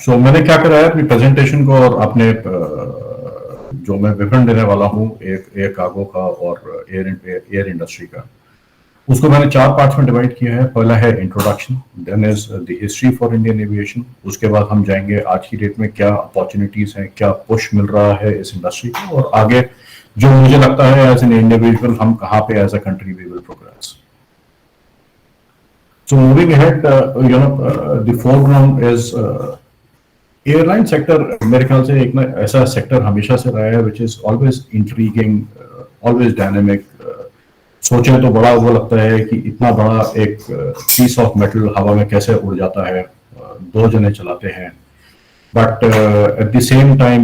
सो मैंने क्या करा है अपनी प्रेजेंटेशन को और अपने जो मैं विवरण देने वाला हूँ एक एयर कार्गो का और एयर इंडस्ट्री का, उसको मैंने 4 पार्ट्स में डिवाइड किया है। पहला है introduction, then is the history for Indian aviation. उसके बाद हम जाएंगे आज की डेट में क्या अपॉर्चुनिटीज हैं, क्या पुश मिल रहा है इस इंडस्ट्री को, और आगे जो मुझे लगता है एज एन इंडिविजुअल हम कहाँ पे as a country we will progress. So moving ahead, the foreground is airline sector मेरे ख्याल से एक ना ऐसा सेक्टर हमेशा से रहा है which is always intriguing, always dynamic। सोचें तो बड़ा वो लगता है कि इतना बड़ा एक पीस ऑफ मेटल हवा में कैसे उड़ जाता है, 2 जने चलाते हैं, but at the same time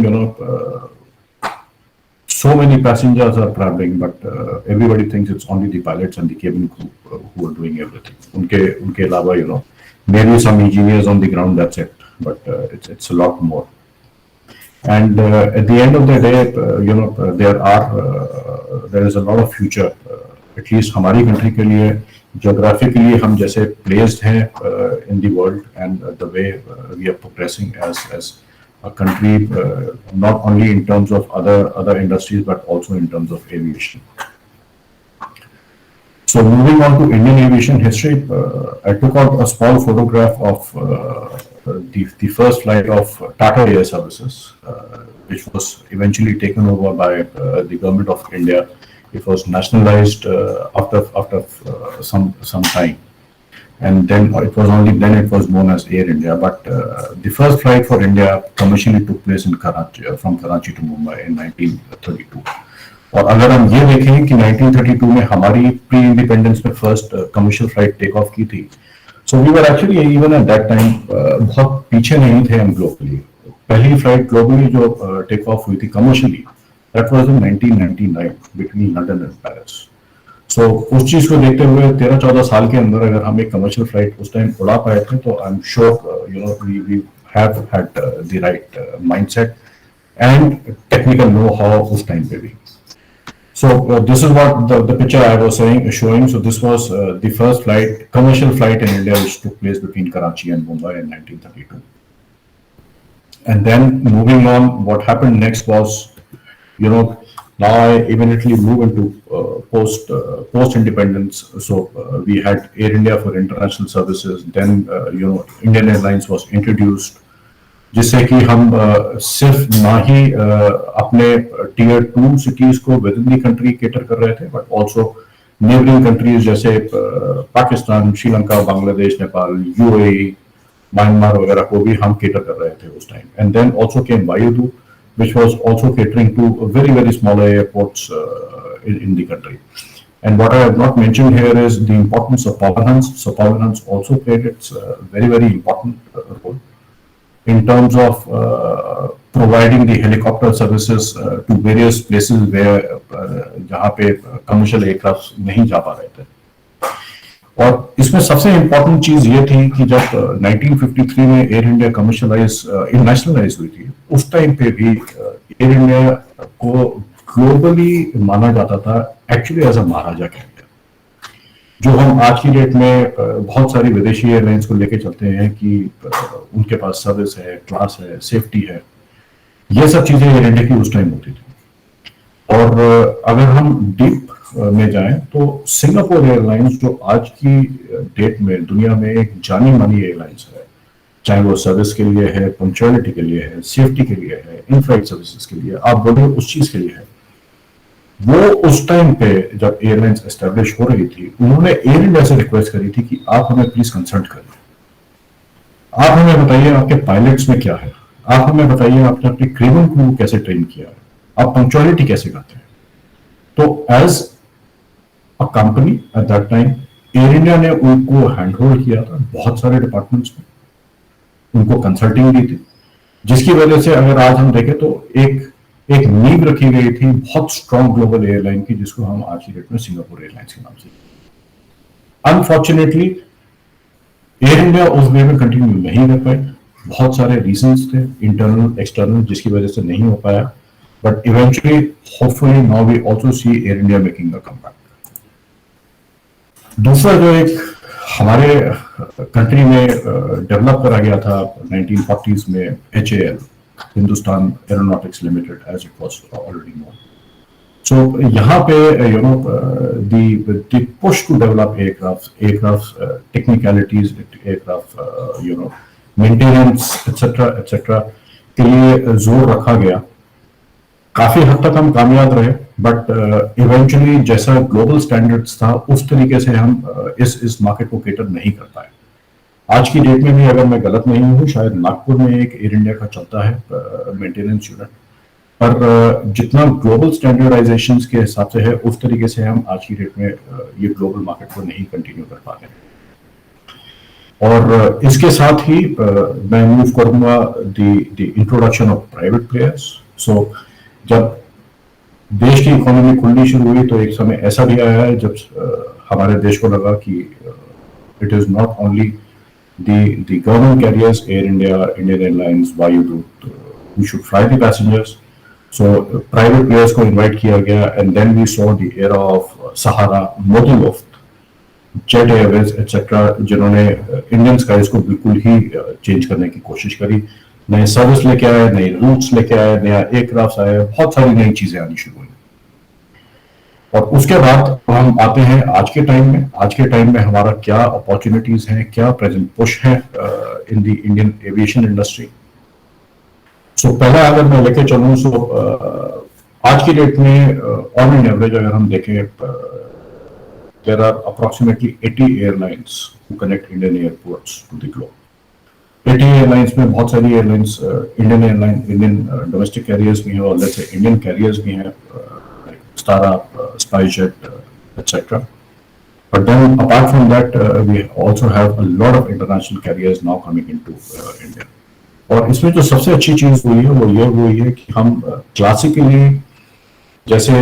so many passengers are traveling, but everybody thinks it's only the pilots and the cabin crew who are doing everything. उनके अलावा maybe some engineers on the ground, that's it, but it's a lot more. And at the end of the day, there is a lot of future, at least हमारी country के लिए, geographically हम जैसे placed हैं in the world, and the way we are progressing as a country, not only in terms of other industries but also in terms of aviation. So moving on to Indian aviation history, I took out a small photograph of the first flight of Tata Air Services, which was eventually taken over by the government of India. It was nationalized after some time. And then it was only then it was known as Air India. But the first flight for India commercially took place in Karachi, from Karachi to Mumbai in 1932. और अगर हम ये देखें कि 1932 में हमारी pre independence में first commercial flight take off की थी, so we were actually even at that time बहुत पीछे नहीं थे हम ग्लोबली। पहली फ्लाइट ग्लोबली जो टेक ऑफ हुई थी commercially, that was in 1999 between London and Paris. So उस चीज को देखते हुए 13-14 साल के अंदर अगर हम एक कमर्शियल फ्लाइट उस टाइम उड़ा पाए थे, तो I am sure we have had the right mindset and technical know how उस टाइम पे भी। So this is what the picture I was showing. So this was the first flight, commercial flight in India, which took place between Karachi and Mumbai in 1932. And then moving on, what happened next was, now I immediately move into post independence. So we had Air India for international services. Then Indian Airlines was introduced, जिससे कि हम सिर्फ ना ही अपने tier 2 cities को within the country cater कर रहे थे, बट ऑल्सो नेबरिंग कंट्रीज जैसे पाकिस्तान, श्रीलंका, बांग्लादेश, नेपाल, यूएई, म्यांमार वगैरह को भी हम केटर कर रहे थे उस time. And then also came Vayudoot, which was also catering to very smaller airports in the country. And what I have not mentioned here is the importance of Pawan Hans. So Pawan Hans also played its very important role in terms of providing the helicopter services to various places where जहाँ पे commercial aircraft नहीं जा पा रहे थे। और इसमें सबसे इम्पोर्टेंट चीज ये थी कि जब 1953 में एयर इंडिया नेशनलाइज हुई थी, उस टाइम पे भी एयर इंडिया को ग्लोबली माना जाता था एक्चुअली एज अ महाराजा का। जो हम आज की डेट में बहुत सारी विदेशी एयरलाइंस को लेके चलते हैं कि उनके पास सर्विस है, क्लास है, सेफ्टी है, ये सब चीजें एयर इंडिया की उस टाइम होती थी। और अगर हम डीप में जाएं तो सिंगापुर एयरलाइंस जो आज की डेट में दुनिया में एक जानी मानी एयरलाइंस है, चाहे वो सर्विस के लिए है, पंक्चुअलिटी के लिए है, सेफ्टी के लिए है, इन फ्लाइट सर्विसेज के लिए, आप बोलिए उस चीज के लिए है, वो उस टाइम पे जब एयरलाइंस एस्टेब्लिश हो रही थी, उन्होंने एयर इंडिया से रिक्वेस्ट करी थी कि आप हमें प्लीज कंसल्ट करें, आप हमें बताइए आपके पायलट्स में क्या है, आप हमें बताइए आपने अपने केबिन क्रू कैसे ट्रेन किया है, आप पंक्चुअलिटी कैसे करते हैं। तो as a company at that time Air India ने उनको हैंड होल्ड किया था बहुत सारे डिपार्टमेंट्स में, उनको कंसल्टिंग दी थी, जिसकी वजह से अगर आज हम देखें तो एक नींव रखी गई थी बहुत स्ट्रॉन्ग ग्लोबल एयरलाइन की, जिसको हम आज की डेट में सिंगापुर एयरलाइंस के नाम से। अनफॉर्चुनेटली एयर इंडिया उस वे में कंटिन्यू नहीं कर पाए, बहुत सारे रीजंस थे इंटरनल एक्सटर्नल जिसकी वजह से नहीं हो पाया, but eventually hopefully now we also see Air India making a comeback. दूसरा जो एक हमारे कंट्री में डेवलप करा गया था 1940s में HAL, Hindustan Aeronautics Limited, as it was already known. So यहाँ पे the push to develop aircraft technicalities, aircraft maintenance etc. के लिए जोर रखा गया. काफी हद तक हम कामयाब रहे, बट इवेंचुअली जैसा ग्लोबल स्टैंडर्ड्स था उस तरीके से हम इस मार्केट को केटर नहीं कर पाए. आज की डेट में भी अगर मैं गलत नहीं हूँ, शायद नागपुर में एक एयर इंडिया का चलता है मेंटेनेंस यूनिट, पर जितना ग्लोबल स्टैंडर्डाइजेशन के हिसाब से है उस तरीके से हम आज की डेट में ये ग्लोबल मार्केट को नहीं कंटिन्यू कर पा रहे हैं. और इसके साथ ही मैं मूव करूंगा the introduction of private players. So जब देश की इकोनॉमी खुलनी शुरू हुई तो एक समय ऐसा भी आया है जब हमारे देश को लगा कि it is not only the government carriers, air India, Indian airlines, Vayudoot, who should fly the passengers. So private players को invite किया गया, and then we saw the era of Sahara, Motorloft, Jet Airways etc. जिन्होंने Indian skies को बिल्कुल ही change करने की कोशिश करी. नए सर्विस लेके आए, नए रूट्स लेके आए, नया एयरक्राफ्ट आए, बहुत सारी नई चीजें आनी शुरू हुई. और उसके बाद हम आते हैं आज के टाइम में. आज के टाइम में हमारा क्या अपॉर्चुनिटीज हैं, क्या प्रेजेंट पुश है in the Indian aviation industry. So पहला अगर मैं लेके चलूँ, सो आज की डेट में ऑन एन एवरेज अगर हम देखें, there are approximately 80 airlines who connect Indian airports to the globe. 80 airlines में बहुत सारी airlines Indian airline, Indian domestic carriers भी हैं, और लेट्स से इंडियन कैरियर्स भी हैं, Vistara, SpiceJet etc. But then apart from that, we also have a lot of international carriers now coming into India. और इसमें जो सबसे अच्छी चीज हुई है वो ये कि हम क्लासिकली जैसे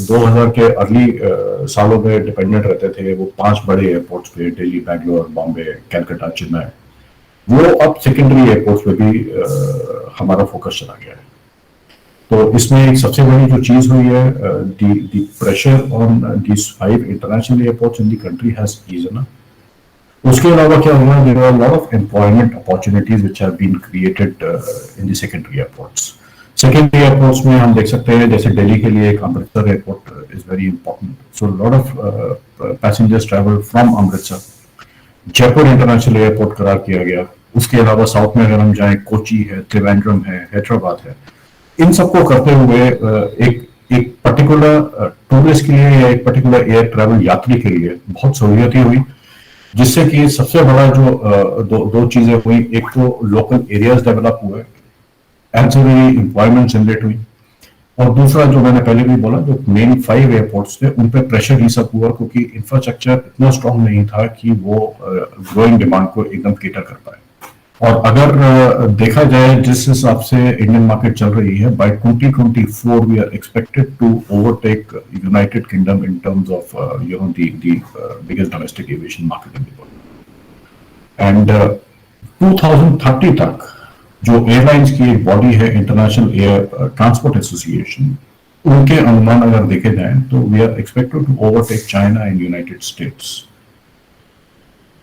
2000 के अर्ली सालों में डिपेंडेंट रहते थे वो 5 बड़े एयरपोर्ट्स पे, दिल्ली, बैंगलोर, बॉम्बे, कलकत्ता, चेन्नई, वो अब सेकेंडरी एयरपोर्ट्स पे भी हमारा फोकस चला गया है. तो इसमें एक सबसे बड़ी जो चीज हुई है, the pressure on these 5 international airports in the country has eased up. उसके अलावा क्या हुआ, there are lot of employment opportunities which have been created in the secondary airports. Secondary airports में हम देख सकते हैं जैसे दिल्ली के लिए एक Amritsar airport is very important. So lot of passengers travel from Amritsar. Jaipur international airport करार किया गया. उसके अलावा साउथ में अगर हम जाएं, कोची है, त्रिवेंद्रम है, हैदराबाद है. इन सबको करते हुए एक पर्टिकुलर टूरिस्ट के लिए या एक पर्टिकुलर एयर ट्रैवल यात्री के लिए बहुत सहूलियतें हुई, जिससे कि सबसे बड़ा जो दो चीजें हुई, एक तो लोकल एरियाज डेवलप हुए, एंसिलरी एम्प्लॉयमेंट जनरेट हुई, और दूसरा जो मैंने पहले भी बोला, जो मेन 5 एयरपोर्ट्स थे उन पे प्रेशर ही सब हुआ क्योंकि इंफ्रास्ट्रक्चर इतना स्ट्रांग नहीं था कि वो ग्रोइंग डिमांड को एकदम केटर कर पाए. और अगर देखा जाए जिस हिसाब से इंडियन मार्केट चल रही है, by 2024 we are expected to overtake United Kingdom in terms of the biggest domestic aviation market in the world. And 2030 तक जो एयरलाइंस की एक बॉडी है, इंटरनेशनल एयर ट्रांसपोर्ट एसोसिएशन, उनके अनुमान अगर देखे जाएं तो we are expected to overtake China and United States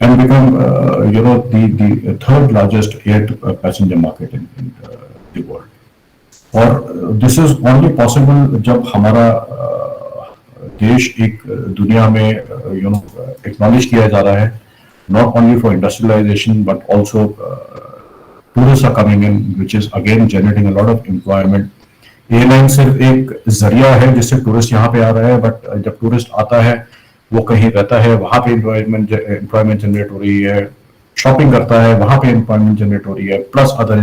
and become the third largest air passenger market in the world. और this is only possible जब हमारा देश एक दुनिया में acknowledge किया जा रहा है, not only for industrialization but also tourists are coming in, which is again generating a lot of employment. Airline सिर्फ एक जरिया है जिससे टूरिस्ट यहाँ पे आ रहा है, बट जब टूरिस्ट आता है वो कहीं रहता है, वहां पे एम्प्लॉयमेंट जनरेट हो रही है, शॉपिंग करता है, वहां पे एम्प्लॉयमेंट जनरेट हो रही है, plus other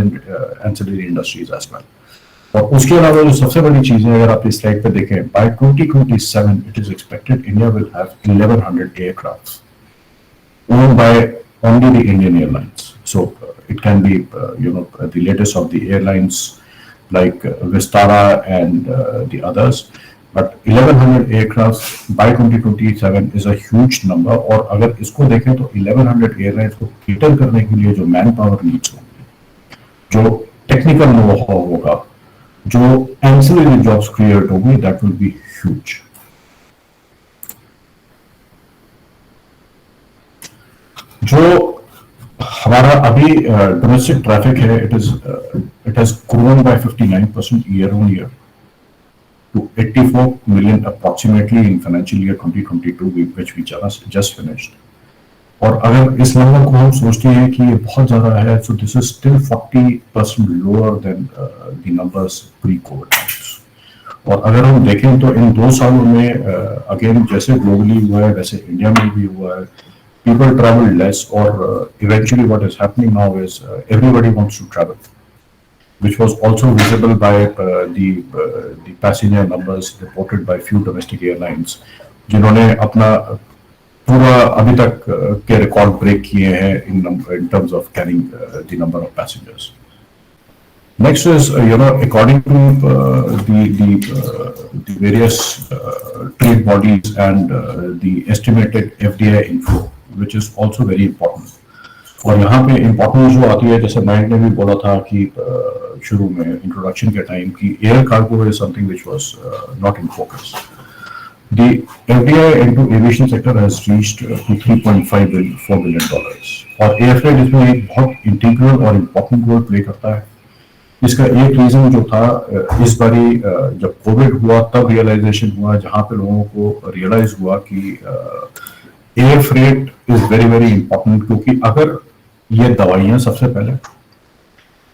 ancillary industries as well. और उसके अलावा जो सबसे बड़ी चीज है, अगर आप इस स्लाइड पे देखें, by 2027 it is expected India will have 1100 aircraft owned by only the Indian airlines. So it can be the latest of the airlines like Vistara and the others. But 1100 aircrafts by 2027 is a huge number. और अगर इसको देखें तो 1100 airlines को cater करने के लिए जो मैन पावर नीड्स होंगे, जो टेक्निकल नो हाउ होगा, जो एंसिलरी जॉब्स क्रिएट होंगी, दैट विल बी ह्यूज. जो हमारा अभी डोमेस्टिक ट्रैफिक है, it has grown by 59% year on year to 84 million approximately in financial year 2022, which we just finished. और अगर इस नंबर को हम सोचते हैं कि ये बहुत ज़्यादा है, so this is still 40% lower than the numbers pre-COVID times. और अगर हम देखें तो इन 2 सालों में अगेन जैसे ग्लोबली हुआ है वैसे इंडिया में भी हुआ है. People travel less, or eventually what is happening now is everybody wants to travel, which was also visible by the passenger numbers reported by few domestic airlines, जिन्होंने अपना पूरा अभी तक के रिकॉर्ड ब्रेक किए हैं in terms of carrying the number of passengers. Next is, according to the various trade bodies and the estimated FDI inflow, which is also very important. और यहाँ पे इम्पोर्टेंस जो आती है, जैसे मैंने ने भी बोला था कि शुरू में इंट्रोडक्शन के टाइम की air cargo is something which was not in focus. The FDI into aviation sector has reached to $3.4 billion. और एयर फ्रेट इसमें एक बहुत इंटीग्रल और इम्पोर्टेंट रोल प्ले करता है. इसका एक रीजन जो था, इस बारी जब कोविड हुआ तब रियलाइजेशन हुआ, जहाँ पे लोगों को रियलाइज हुआ कि air freight is very very important, क्योंकि अगर ये दवाइयां सबसे पहले,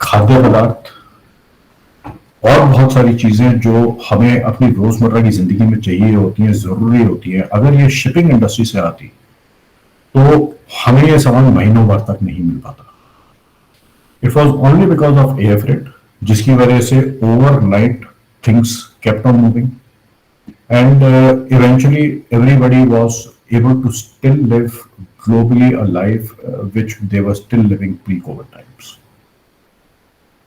खाद्य पदार्थ और बहुत सारी चीजें जो हमें अपनी रोजमर्रा की जिंदगी में चाहिए होती हैं, जरूरी होती हैं, अगर ये शिपिंग इंडस्ट्री से आती तो हमें ये सामान महीनों भर तक नहीं मिल पाता. It was only because of air freight, जिसकी वजह से overnight things kept on moving and eventually everybody was able to still live globally a life which they were still living pre-COVID times.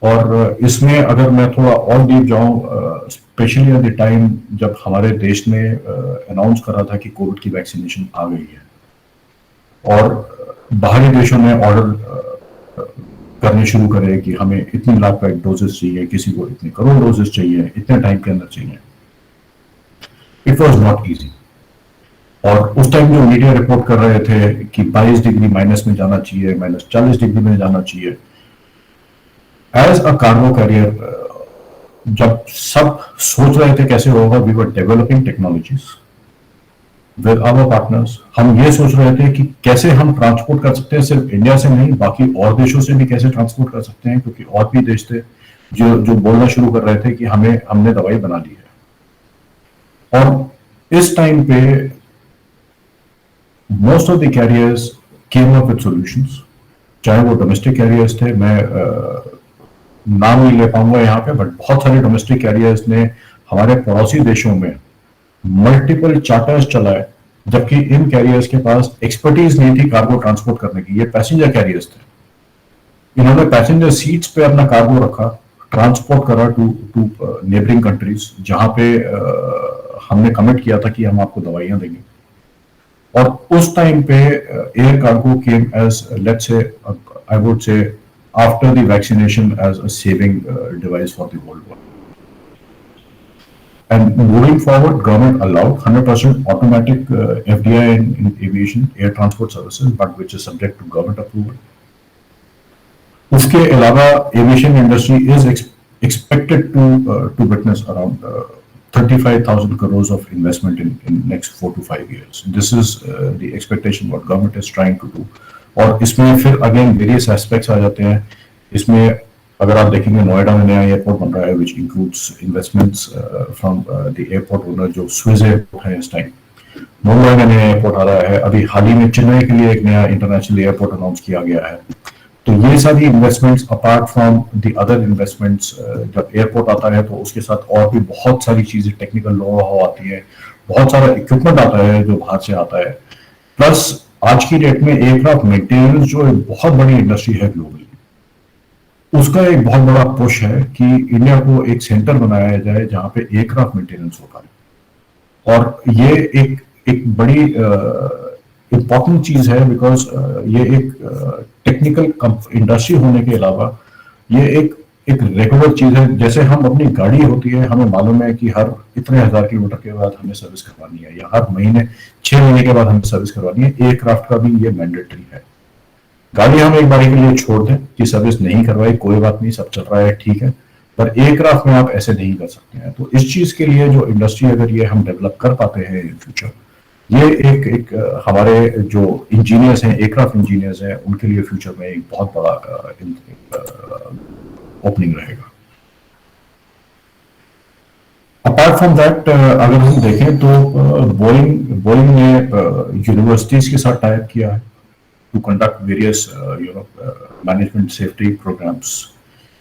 और इसमें अगर मैं थोड़ा और डीप जाऊं, स्पेशली एट द टाइम जब हमारे देश ने अनाउंस करा था कि कोविड की वैक्सीनेशन आ गई है और बाहरी देशों ने ऑर्डर करने शुरू करे कि हमें इतनी लाख का डोजेस चाहिए, किसी को इतने करोड़ डोजेस चाहिए, इतने टाइम के अंदर चाहिए. It was not easy. और उस टाइम जो मीडिया रिपोर्ट कर रहे थे कि 22 डिग्री माइनस में जाना चाहिए, -40 डिग्री में जाना चाहिए, एज अ कार्गो कैरियर जब सब सोच रहे थे कैसे होगा, we were developing technologies with our partners. हम ये सोच रहे थे कि कैसे हम ट्रांसपोर्ट कर सकते हैं, सिर्फ इंडिया से नहीं बाकी और देशों से भी कैसे ट्रांसपोर्ट कर सकते हैं, क्योंकि और भी देश थे जो बोलना शुरू कर रहे थे कि हमने दवाई बना ली है. और इस टाइम पे most of the carriers came up with solutions, चाहे वो डोमेस्टिक कैरियर्स थे, मैं नाम नहीं ले पाऊंगा यहाँ पे, बट बहुत सारे डोमेस्टिक कैरियर्स ने हमारे पड़ोसी देशों में मल्टीपल चार्टर्स चलाए, जबकि इन कैरियर्स के पास एक्सपर्टीज नहीं थी कार्गो ट्रांसपोर्ट करने की. ये पैसेंजर कैरियर्स थे, इन्होंने पैसेंजर सीट्स पे अपना कार्गो रखा, ट्रांसपोर्ट करा टू नेबरिंग कंट्रीज, जहां पे हमने कमिट किया था कि हम आपको दवाइयां देंगे. और उस टाइम पे air cargo came as, let's say, I would say, after the vaccination as a saving device for the whole world. And moving forward, government allowed 100% automatic FDI in aviation, air transport services, but which is subject to government approval. उसके अलावा aviation industry is expected to witness around 35,000 crores of investment in next 4 to 5 years. This is the expectation what government is trying to do. और इसमें फिर again various aspects आ जाते हैं. इसमें अगर आप देखेंगे नोएडा में नया एयरपोर्ट बन रहा है which includes investments from the airport owner, जो स्विस एयरपोर्ट है इस टाइम. मुंबई में नया एयरपोर्ट आ रहा है, अभी हाल ही में चेन्नई के लिए एक नया इंटरनेशनल एयरपोर्ट अनाउंस किया गया है. तो ये सारी investments apart from the other investments, जब एयरपोर्ट आता है तो उसके साथ और भी बहुत सारी चीजें, टेक्निकल नो हाउ आती है, बहुत सारा इक्विपमेंट आता है जो बाहर से आता है. प्लस आज की डेट में एयरक्राफ्ट मेंटेनेंस जो एक बहुत बड़ी इंडस्ट्री है ग्लोबली, उसका एक बहुत बड़ा पुश है कि इंडिया को एक सेंटर बनाया जाए जहां पे एयरक्राफ्ट मेंटेनेंस हो पाए. और ये एक बड़ी इंपॉर्टेंट चीज है, बिकॉज ये एक टेक्निकल इंडस्ट्री होने के अलावा ये एक रेगुलर चीज है. जैसे हम अपनी गाड़ी होती है, हमें मालूम है कि हर इतने 1000 किलोमीटर के बाद हमें सर्विस करवानी है, या हर महीने 6 महीने के बाद हमें सर्विस करवानी है. एयरक्राफ्ट का भी ये मैंडेटरी है. गाड़ी हम एक बारी के लिए छोड़ दें कि सर्विस नहीं करवाई, कोई बात नहीं, सब चल रहा है, ठीक है, पर एयरक्राफ्ट में आप ऐसे नहीं कर सकते हैं। तो इस चीज के लिए जो इंडस्ट्री अगर ये हम डेवलप कर पाते हैं इन फ्यूचर, ये एक हमारे जो इंजीनियर्स हैं, एयरक्राफ्ट इंजीनियर्स हैं, उनके लिए फ्यूचर में एक बहुत बड़ा ओपनिंग रहेगा। अपार्ट फ्रॉम दैट अगर हम देखें तो बोइंग ने यूनिवर्सिटीज के साथ टाइप किया है to conduct various management safety programs.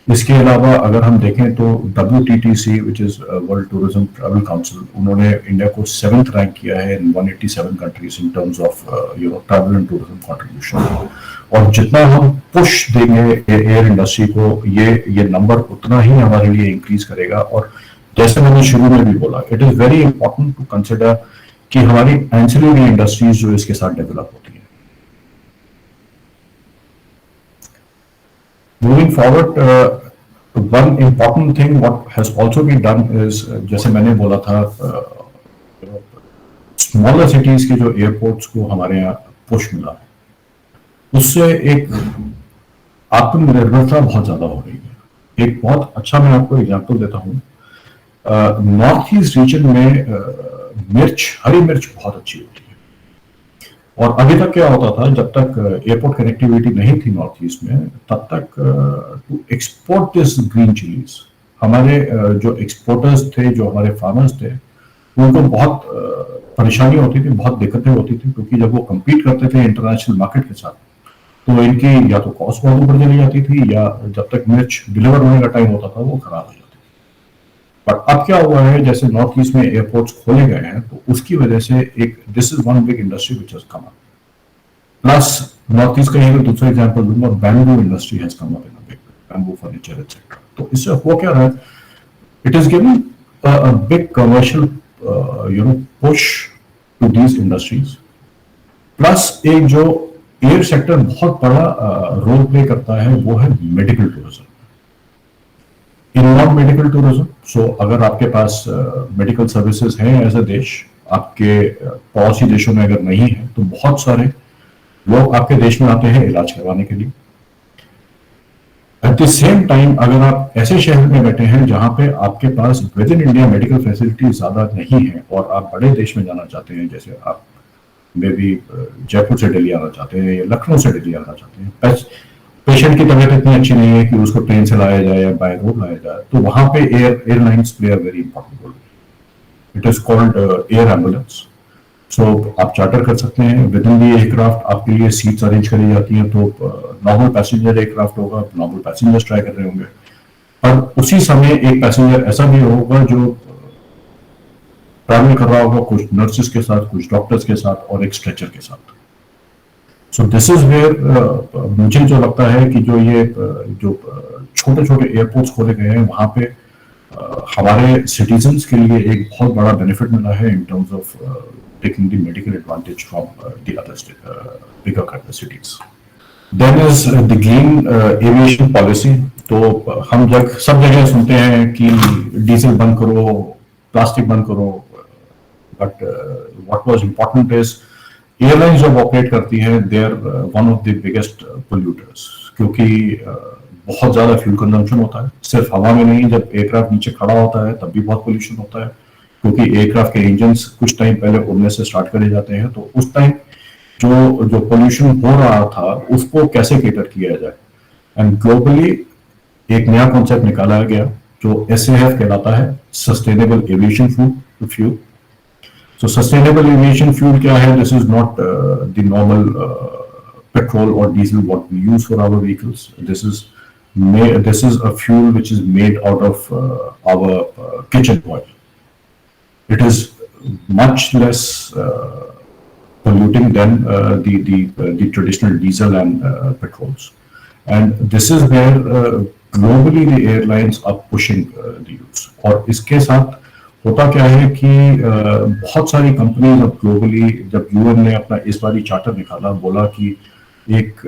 इसके अलावा अगर हम देखें तो WTTC which is world tourism travel council, उन्होंने इंडिया को 7th रैंक किया है in 187 countries in terms of travel and tourism contribution. और जितना हम पुश देंगे एयर इंडस्ट्री को, ये नंबर उतना ही हमारे लिए इंक्रीज करेगा। और जैसे मैंने शुरू में भी बोला, it is very important to consider कि हमारी एंसिलरी इंडस्ट्रीज जो इसके साथ डेवलप होती है। Moving forward, one important thing what has also been done is, जैसे मैंने बोला था, स्मॉलर सिटीज के जो एयरपोर्ट्स को हमारे यहाँ पुश मिला है, उससे एक आत्मनिर्भरता बहुत ज्यादा हो रही है। एक बहुत अच्छा मैं आपको एग्जांपल देता हूँ। नॉर्थ ईस्ट रीजन में हरी मिर्च बहुत अच्छी होती है। और अभी तक क्या होता था, जब तक एयरपोर्ट कनेक्टिविटी नहीं थी नॉर्थ ईस्ट में, तब तक to export this green chillies, हमारे जो एक्सपोर्टर्स थे, जो हमारे फार्मर्स थे, उनको बहुत परेशानी होती थी, बहुत दिक्कतें होती थी, क्योंकि जब वो कम्पीट करते थे इंटरनेशनल मार्केट के साथ, तो इनकी या तो कॉस्ट बहुत ऊपर चली जाती थी, या जब तक मिर्च डिलीवर होने का टाइम होता था वो खराब हो जाती थी। बट अब क्या हुआ है, जैसे नॉर्थ ईस्ट में एयरपोर्ट्स खोले गए हैं, तो उसकी वजह से this is one big industry which has come up. Plus north east का अगर दूसरा एग्जांपल दूंगा, bamboo industry has come up in a big, bamboo furniture etcetera. तो इससे हो क्या रहा है, it is giving a big commercial push to these industries. Plus एक जो एयर सेक्टर बहुत बड़ा रोल प्ले करता है, वो है medical tourism, in non medical tourism. So अगर आपके पास मेडिकल सर्विसेज हैं एज अ देश, आपके पड़ोसी देशों में अगर नहीं है, तो बहुत सारे लोग आपके देश में आते हैं इलाज करवाने के लिए। एट द सेम टाइम, अगर आप ऐसे शहर में बैठे हैं जहां पे आपके पास within India medical facility ज्यादा नहीं है, और आप बड़े देश में जाना चाहते हैं, जैसे आप मे भी जयपुर से दिल्ली आना चाहते हैं या लखनऊ से दिल्ली आना चाहते हैं, पेशेंट की तबीयत इतनी अच्छी नहीं है कि उसको ट्रेन से लाया जाए या बाय रोड लाया जाए, तो वहां पे airlines play a very important role. It is called air ambulance. So आप चार्टर कर सकते हैं विद इन दी एयरक्राफ्ट, आपके लिए सीट्स अरेंज करी जाती हैं। तो नॉर्मल पैसेंजर एयरक्राफ्ट होगा, नॉर्मल पैसेंजर्स ट्राई कर रहे होंगे, पर उसी समय एक पैसेंजर ऐसा भी होगा जो ट्रैवल कर रहा होगा कुछ नर्सेस के साथ, कुछ डॉक्टर्स के साथ, और एक स्ट्रेचर के साथ। सो दिस इज वेयर मुझे जो लगता है कि जो छोटे छोटे एयरपोर्ट्स खोले गए हैं, वहां पे हमारे सिटीजन्स के लिए एक बहुत बड़ा बेनिफिट मिला है in terms of taking the medical advantage from the other bigger cities. Then is the green aviation policy. तो हम सब जगह सुनते हैं कि डीजल बंद करो, प्लास्टिक बंद करो, but what was important is airlines जब ऑपरेट करती है, they are one of the biggest polluters, क्योंकि बहुत ज्यादा फ्यूल कंजम्पशन होता है। सिर्फ हवा में नहीं, जब एयरक्राफ्ट नीचे खड़ा होता है तब भी बहुत पोल्यूशन होता है, क्योंकि एयरक्राफ्ट के इंजन्स कुछ टाइम पहले उड़ने से स्टार्ट करे जाते हैं। तो उस टाइम जो पोल्यूशन हो रहा था, उसको कैसे केटर किया जाए। एंड ग्लोबली एक नया कॉन्सेप्ट निकाला गया जो SAF कहलाता है, sustainable aviation fuel. So sustainable aviation fuel क्या है? This is not the normal petrol or diesel what we use for our vehicles. This is a fuel which is made out of our kitchen oil. It is much less polluting than the traditional diesel and petrols. And this is where globally the airlines are pushing the use. और इसके साथ होता क्या है कि बहुत सारी companies अब ग्लोबली, जब UN ने अपना इस बारी चार्टर निकाला, बोला कि एक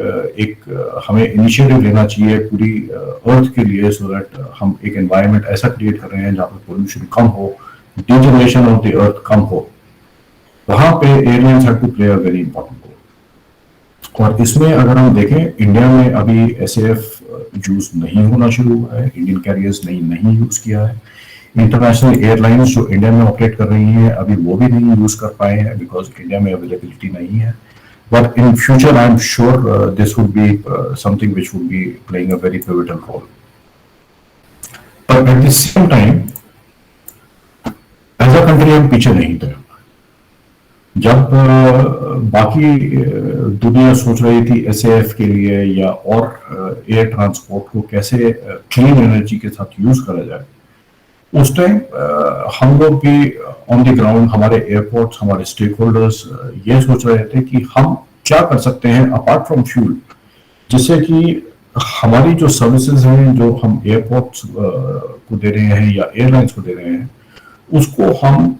हमें इनिशिएटिव लेना चाहिए पूरी अर्थ के लिए, सो दैट हम एक एनवायरनमेंट ऐसा क्रिएट कर रहे हैं जहाँ पे पोल्यूशन कम हो, डिजनरेशन ऑफ द अर्थ कम हो। वहां पे airlines have to play a very important role. और इसमें अगर हम देखें, इंडिया में अभी एसएएफ यूज नहीं होना शुरू हुआ है, इंडियन कैरियर्स ने नहीं यूज किया है। इंटरनेशनल एयरलाइंस जो इंडिया में ऑपरेट कर रही हैं अभी वो भी नहीं यूज कर पाए हैं बिकॉज इंडिया में अवेलेबिलिटी नहीं है। But in future I am sure this would be something which would be playing a very pivotal role. पर at the same time as a country हम पीछे नहीं थे। जब बाकी दुनिया सोच रही थी एसएएफ के लिए या और एयर ट्रांसपोर्ट को कैसे क्लीन एनर्जी के साथ यूज करा जाए, उस टाइम हम लोग भी ऑन द ग्राउंड, हमारे एयरपोर्ट्स, हमारे स्टेक होल्डर्स ये सोच रहे थे कि हम क्या कर सकते हैं अपार्ट फ्रॉम फ्यूल, जिससे कि हमारी जो सर्विसेज हैं जो हम एयरपोर्ट्स को दे रहे हैं या एयरलाइंस को दे रहे हैं उसको हम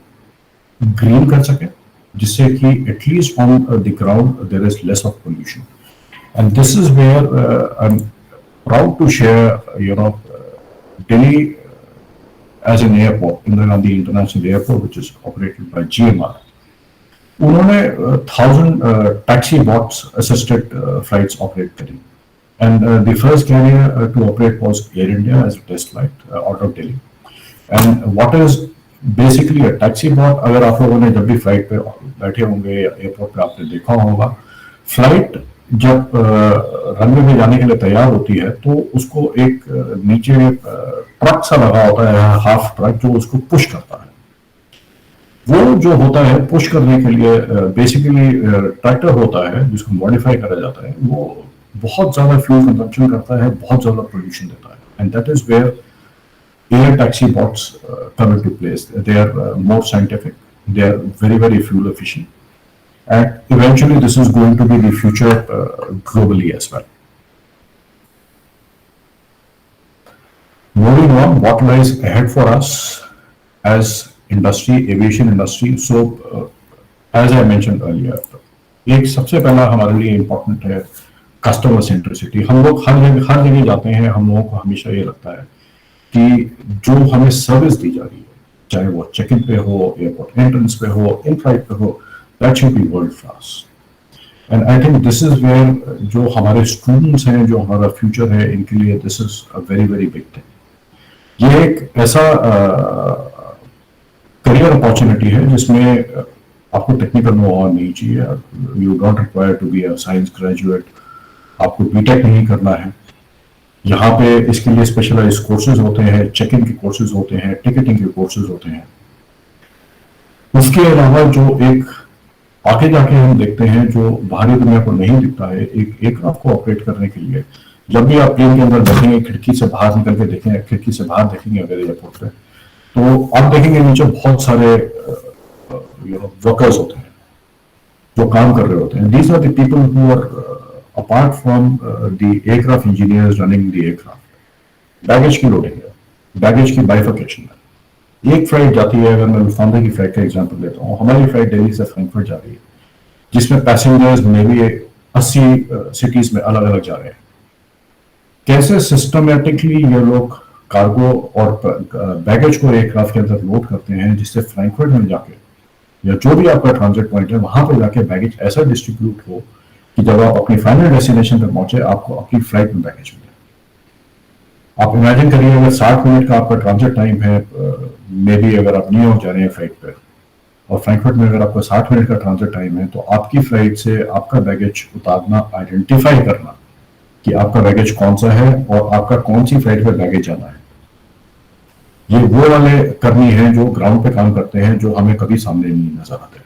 ग्रीन कर सकें, जिससे कि at least on the ground there is less of pollution. And this is where I am proud to share Delhi as an airport, Indira Gandhi International Airport, which is operated by GMR. उन्होंने 1000 taxi bots assisted flights operate करी, and the first carrier to operate was Air India as a test flight out of Delhi. And what is basically a taxi bot? अगर आप लोगों ने जब भी flight पे बैठे होंगे या एयरपोर्ट पे आपने देखा होगा, फ्लाइट जब रनवे में जाने के लिए तैयार होती है तो उसको एक नीचे ट्रक सा लगा होता है, हाफ ट्रक, जो उसको पुश करता है। वो जो होता है पुश करने के लिए बेसिकली ट्रैक्टर होता है जिसको मॉडिफाई करा जाता है, वो बहुत ज्यादा फ्यूल कंजम्पशन करता है, बहुत ज्यादा पोल्यूशन देता है। And that is where air taxi bots come into place. They are more scientific, they are very, very fuel efficient, and eventually this is going to be the future globally as well. Moving on, what lies ahead for us as industry, aviation industry. So, as I mentioned earlier, एक सबसे पहला हमारे लिए important है customer centricity. हम लोग हर जगह जाते हैं, हम लोगों को हमेशा ये लगता है कि जो हमें सर्विस दी जा रही है, चाहे वो चेक इन पे हो, एयरपोर्ट एंट्रेंस पे हो, इन फ्लाइट पे हो, that should be world class. And I think this is where जो हमारे स्टूडेंट्स हैं, जो हमारा फ्यूचर है, इनके लिए this is a very very big thing. ये एक ऐसा करियर अपॉर्चुनिटी है जिसमें आपको टेक्निकल नो नहीं चाहिए, you don't require to be a science graduate, आपको बीटेक नहीं करना है। यहाँ पे इसके लिए स्पेशलाइज कोर्सेज होते हैं, चेक इन के कोर्सेज होते हैं, टिकटिंग के कोर्सेज होते हैं। उसके अलावा जो एक आगे जाके हम देखते हैं जो बाहरी दुनिया को नहीं दिखता है, एक एयरक्राफ्ट को ऑपरेट करने के लिए जब भी आप प्लेन के अंदर बैठेंगे, खिड़की से बाहर निकल के देखेंगे, खिड़की से बाहर देखेंगे अगर एयरपोर्ट पे, तो आप देखेंगे नीचे बहुत सारे वर्कर्स होते हैं जो काम कर रहे होते हैं। These are the people who are apart from the aircraft engineers running the aircraft। Baggage की लोडिंग है, बैगेज की बाइफिकेशन है। एक फ्लाइट जाती है, अगर मैं लुफ्तांसा की फ्लाइट का एग्जांपल लेता हूँ, हमारी फ्लाइट दिल्ली से फ्रैंकफर्ट जा रही है, जिसमें पैसेंजर्स मे भी 80 सिटीज में अलग अलग जा रहे हैं। कैसे सिस्टमेटिकली ये लोग कार्गो और बैगेज को एयरक्राफ्ट के अंदर लोड करते हैं, जिससे फ्रैंकफर्ट में जाके या जो भी आपका ट्रांजिट पॉइंट है वहां पर जाके बैगेज ऐसा डिस्ट्रीब्यूट हो कि जब आप अपनी फाइनल डेस्टिनेशन तक पहुंचे आपको आपकी फ्लाइट में बैगेज मिले। आप इमेजिन करिए अगर 60 मिनट का आपका ट्रांजिट टाइम है, मे बी अगर आप न्यूयॉर्क जा रहे हैं फ्लाइट पे और फ्रैंकफर्ट में अगर आपका 60 मिनट का ट्रांजिट टाइम है, तो आपकी फ्लाइट से आपका बैगेज उतारना, आइडेंटिफाई करना कि आपका बैगेज कौन सा है और आपका कौन सी फ्लाइट पर बैगेज जाना है, ये वो वाले कर्मी हैं जो ग्राउंड पे काम करते हैं, जो हमें कभी सामने नहीं नजर आते।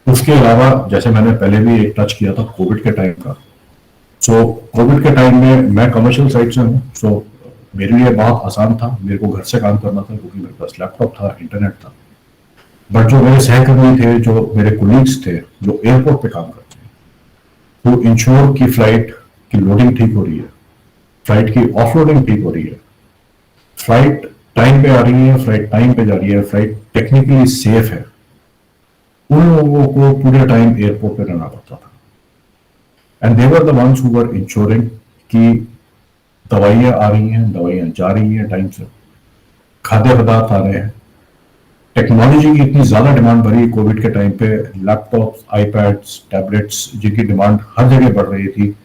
उसके अलावा जैसे मैंने पहले भी एक टच किया था कोविड के टाइम का, सो कोविड के टाइम में मैं कमर्शियल साइड से हूँ, सो मेरे लिए बहुत आसान था, मेरे को घर से काम करना था क्योंकि मेरे पास लैपटॉप था, इंटरनेट था। बट जो मेरे सहकर्मी थे, जो मेरे कोलीग्स थे, जो एयरपोर्ट पे काम करते हैं, तो इंश्योर की फ्लाइट की लोडिंग ठीक हो रही है, फ्लाइट की ऑफलोडिंग ठीक हो रही है, फ्लाइट टाइम पे आ रही है, फ्लाइट टाइम पे जा रही है, फ्लाइट टेक्निकली सेफ है, उन लोगों को पूरे टाइम एयरपोर्ट पे रहना पड़ता था। And they were the ones who were ensuring कि दवाइयां आ रही हैं, दवाइयां जा रही हैं टाइम से, खाद्य पदार्थ आ रहे हैं, टेक्नोलॉजी की इतनी ज्यादा डिमांड बढ़ी कोविड के टाइम पे, लैपटॉप्स, आईपैड्स, टैबलेट्स जिनकी डिमांड हर जगह बढ़ रही थी,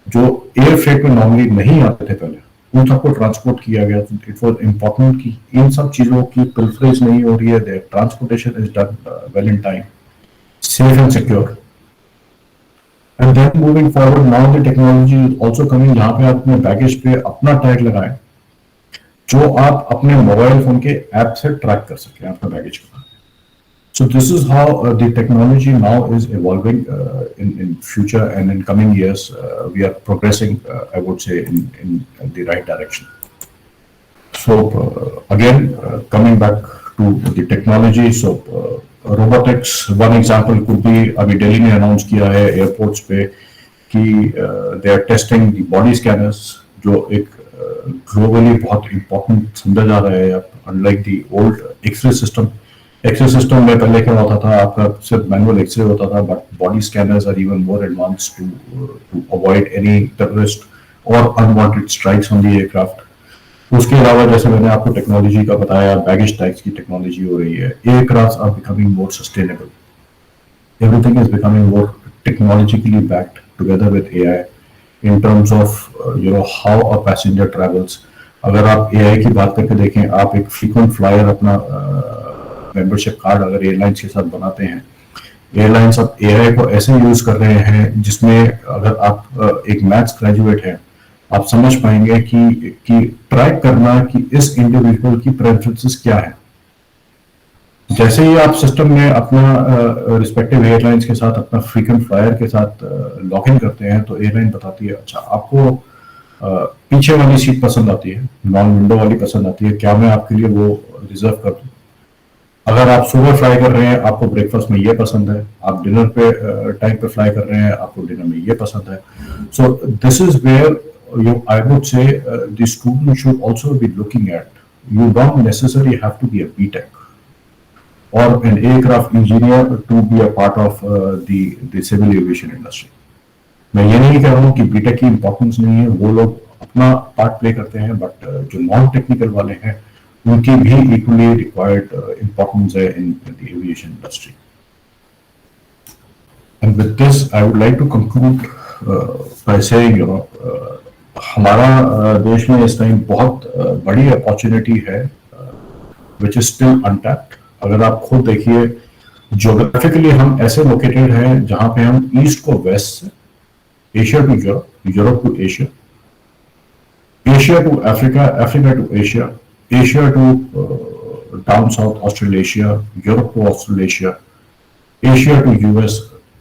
जो एयर फ्रेट में नॉर्मली नहीं आते थे पहले, उन सबको ट्रांसपोर्ट किया गया। इट वॉज इम्पोर्टेंट कि इन सब चीजों की पिलफरेज नहीं हो रही है, transportation is done well in time, safe and secure. And then moving forward, now the technology is also coming जहाँ पे आप अपने बैगेज पे अपना टैग लगाएं, जो आप अपने मोबाइल फोन के ऐप से ट्रैक कर सकें आपका बैगेज का। So this is how the technology now is evolving in future, and in coming years we are progressing, I would say, in the right direction. So again, coming back to the technology, so robotics, one example could be, अभी दिल्ली ने announce किया है airports पे कि they are testing the body scanners, जो एक globally बहुत important समझा जा रहा है, unlike the old x ray system. X ray system में पहले क्या होता था, आपका सिर्फ मैनुअल एक्सरे होता था, but body scanners are even more advance to avoid any terrorist और unwanted strikes on the aircraft. उसके अलावा जैसे मैंने आपको टेक्नोलॉजी का बताया, बैगेज टैग्स की टेक्नोलॉजी हो रही है, aircrafts are becoming more sustainable, everything is becoming more technologically backed together with AI in terms of how a passenger travels. अगर आप एआई की बात करके देखें, आप एक फ्रीक्वेंट फ्लायर अपना मेंबरशिप कार्ड अगर एयरलाइंस के साथ बनाते हैं, एयरलाइंस अब एआई को ऐसे यूज कर रहे हैं जिसमें अगर आप एक मैथ्स ग्रेजुएट हैं, आप समझ पाएंगे कि ट्रैक करना कि इस इंडिविजुअल की प्रेफरेंसेस क्या है। जैसे ही आप सिस्टम में अपना रिस्पेक्टिव एयरलाइंस के साथ, अपना फ्रीक्वेंट फ्लायर के साथ लॉग इन करते हैं, तो एयरलाइन बताती है, अच्छा आपको पीछे वाली सीट पसंद आती है, नॉन विंडो वाली पसंद आती है, क्या मैं आपके लिए वो रिजर्व कर दूं? अगर आप सुबह फ्लाई कर रहे हैं, आपको ब्रेकफास्ट में ये पसंद है, आप डिनर पे टाइम पे फ्लाई कर रहे हैं, आपको डिनर में ये पसंद है। So this is where I would say the student should also be looking at. You don't necessarily have to be a BTech or an aircraft engineer to be a part of the civil aviation industry. मैं ये नहीं कह रहा हूँ कि BTech की importance नहीं है, वो लोग अपना पार्ट प्ले करते हैं, बट जो नॉन टेक्निकल वाले हैं उनकी भी इक्वली रिक्वायर्ड इम्पोर्टेंस है in the aviation industry. And with this I would like to conclude by saying, हमारा देश में इस टाइम बहुत बड़ी अपॉर्चुनिटी है विच इज स्टिल अनटैप्ड। अगर आप खुद देखिए, ज्योग्राफिकली हम ऐसे लोकेटेड हैं जहां पे हम ईस्ट को वेस्ट से, Asia to Europe, Europe to Asia, Asia to Africa, Africa to Asia, Asia to down south Australasia, Europe to Australasia, Asia to US,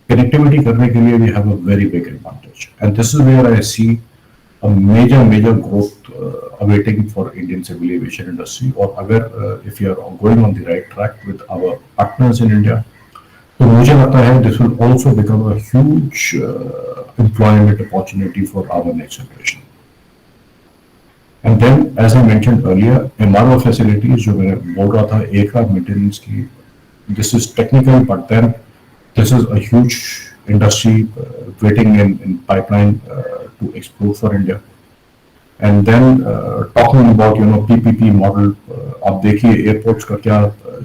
connectivity करने के लिए we have a very big advantage, and this is where I see a major growth awaiting for Indian civil aviation industry. Or अगर if you are going on the right track with our partners in India, तो मुझे लगता है this will also become a huge employment opportunity for our next generation. And then, as I mentioned earlier, MRO facilities जो मैं बोल रहा था aircraft maintenance की, this is technical, but then this is a huge industry waiting in pipeline to explore for India. And then talking about PPP model, आप देखिए airports का क्या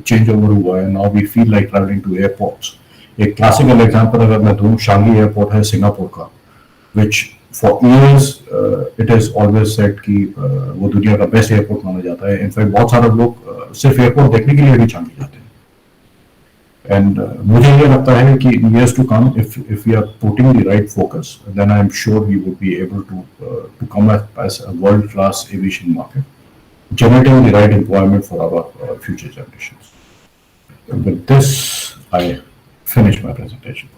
चेंज ओवर हुआ है। Now we feel like traveling to airports. एक classical example अगर मैं दूं, शांगी एयरपोर्ट है सिंगापुर का, which for years it is always said कि वो दुनिया का बेस्ट एयरपोर्ट माना जाता है। इनफैक्ट बहुत सारे लोग सिर्फ एयरपोर्ट देखने के लिए भी शांगी जाते हैं। And मुझे ये लगता है कि in years to come, if we are putting the right focus, then I am sure we would be able to come up as a world-class aviation market, generating the right employment for our future generations. And with this, I finish my presentation.